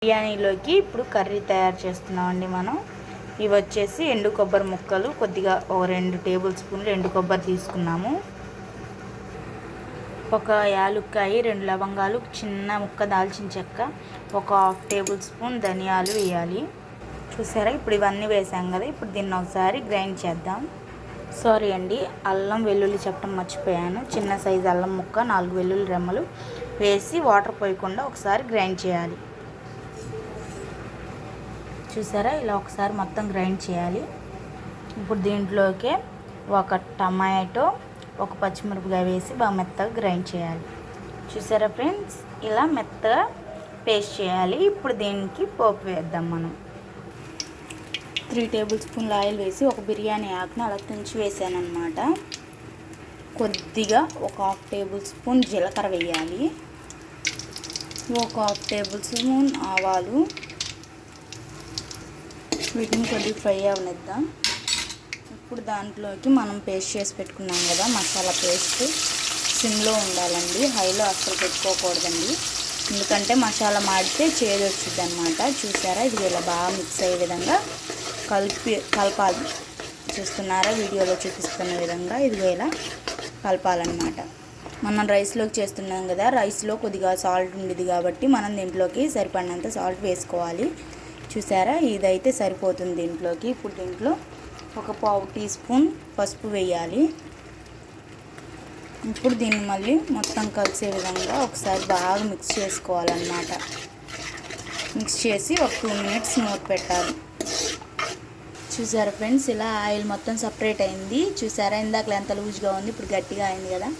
బిర్యానీలోకి ఇప్పుడు కర్రీ తయారు చేస్తున్నామండి మనం. ఇవి వచ్చేసి ఎండు కొబ్బరి ముక్కలు, కొద్దిగా ఒక 2 టేబుల్ స్పూన్లు ఎండు కొబ్బరి తీసుకున్నాము. ఒక యాలుక్కాయ, 2 లవంగాలు, చిన్న ముక్క దాల్చిన చెక్క, ఒక 1/2 టేబుల్ స్పూన్ ధనియాలు వేయాలి. చూసారా, ఇప్పుడు ఇవన్నీ వేసాం కదా. ఇప్పుడు దీన్ని ఒకసారి గ్రైండ్ చేద్దాం. సారీ అండి, అల్లం వెల్లుల్లి చెప్పడం మర్చిపోయాను. చిన్న సైజు అల్లం ముక్క, 4 వెల్లుల్లి రెమ్మలు వేసి వాటర్ పోయకుండా ఒకసారి గ్రైండ్ చేయాలి. చూసారా, ఇలా ఒకసారి మొత్తం గ్రైండ్ చేయాలి. ఇప్పుడు దీంట్లోకి ఒక టమాటో, ఒక పచ్చిమిరపకాయ వేసి బాగా మెత్తగా గ్రైండ్ చేయాలి. చూసారా ఫ్రెండ్స్, ఇలా మెత్తగా పేస్ట్ చేయాలి. ఇప్పుడు దీనికి పోపు వేద్దాం మనం. 3 టేబుల్ స్పూన్ల ఆయిల్ వేసి ఒక బిర్యానీ ఆకును అలా తుంచి వేసాను అనమాట. కొద్దిగా ఒక 1/2 టేబుల్ స్పూన్ జీలకర్ర వేయాలి. ఒక 1/2 టేబుల్ స్పూన్ ఆవాలు. వీటిని కొద్దిగా ఫ్రై అవనిద్దాం. ఇప్పుడు దాంట్లోకి మనం పేస్ట్ చేసి పెట్టుకున్నాం కదా మసాలా పేస్ట్, సిమ్లో ఉండాలండి, హైలో అస్సలు పెట్టుకోకూడదండి. ఎందుకంటే మసాలా మాడితే చేదు వచ్చింది అనమాట. చూసారా, ఇది ఇలా బాగా మిక్స్ అయ్యే విధంగా కలపాలి. చూస్తున్నారా, వీడియోలో చూపిస్తున్న విధంగా ఇది ఇలా కలపాలన్నమాట. మనం రైస్లోకి చేస్తున్నాం కదా, రైస్లో కొద్దిగా సాల్ట్ ఉండేది కాబట్టి మనం దీంట్లోకి సరిపడినంత సాల్ట్ వేసుకోవాలి. చూసారా, ఇదైతే సరిపోతుంది దీంట్లోకి. ఇప్పుడు దీంట్లో ఒక 1/2 టీ స్పూన్ పసుపు వేయాలి. ఇప్పుడు దీన్ని మళ్ళీ మొత్తం కలిసే విధంగా ఒకసారి బాగా మిక్స్ చేసుకోవాలన్నమాట. మిక్స్ చేసి ఒక 2 మినిట్స్ మూత పెట్టాలి. చూసారా ఫ్రెండ్స్, ఇలా ఆయిల్ మొత్తం సపరేట్ అయింది. చూసారా, ఇందాక ఎంత లూజ్గా ఉంది, ఇప్పుడు గట్టిగా అయింది కదా.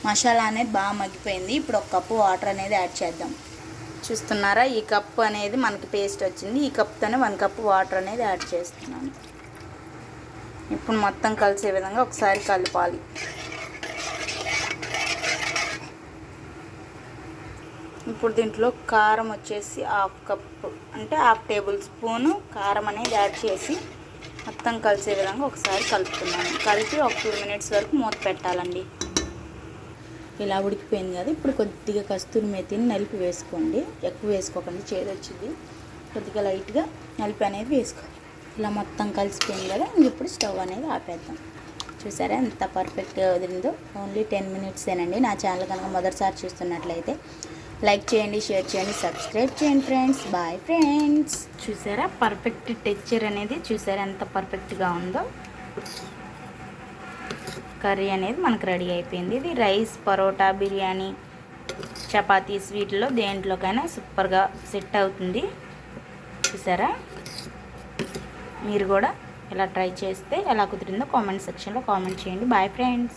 మసాలా అనేది బాగా మగ్గిపోయింది. ఇప్పుడు 1 కప్పు వాటర్ అనేది యాడ్ చేద్దాం. చూస్తున్నారా, ఈ కప్పు అనేది మనకి పేస్ట్ వచ్చింది. ఈ కప్తోనే 1 కప్పు వాటర్ అనేది యాడ్ చేస్తున్నాను. ఇప్పుడు మొత్తం కలిసే విధంగా ఒకసారి కలపాలి. ఇప్పుడు దీంట్లో కారం వచ్చేసి 1/2 కప్పు, అంటే 1/2 టేబుల్ స్పూను కారం అనేది యాడ్ చేసి మొత్తం కలిసే విధంగా ఒకసారి కలుపుతున్నాను. కలిపి ఒక 2 మినిట్స్ వరకు మూత పెట్టాలండి. ఇలా ఉడికిపోయింది కదా. ఇప్పుడు కొద్దిగా కస్తూరి మేతిని నలిపి వేసుకోండి, ఎక్కువ వేసుకోకండి, చేదు వచ్చింది. కొద్దిగా లైట్గా నలిపి అనేది వేసుకోవాలి. ఇలా మొత్తం కలిసిపోయింది కదా. ఇప్పుడు స్టవ్ అనేది ఆపేద్దాం. చూసారా ఎంత పర్ఫెక్ట్గా వదిలిందో. ఓన్లీ 10 మినిట్సేనండి. నా ఛానల్ కనుక మొదటిసారి చూస్తున్నట్లయితే లైక్ చేయండి, షేర్ చేయండి, సబ్స్క్రైబ్ చేయండి ఫ్రెండ్స్. Bye friends. చూసారా, పర్ఫెక్ట్ టెక్స్చర్ అనేది చూసారా ఎంత పర్ఫెక్ట్గా ఉందో. కర్రీ అనేది మనకు రెడీ అయిపోయింది. ఇది రైస్, పరోటా, బిర్యానీ, చపాతీ, స్వీట్లో దేంట్లోకైనా సూపర్గా సెట్ అవుతుంది. చూసారా, మీరు కూడా ఇలా ట్రై చేస్తే ఎలా కుదిరిందో కామెంట్ సెక్షన్లో కామెంట్ చేయండి. Bye friends.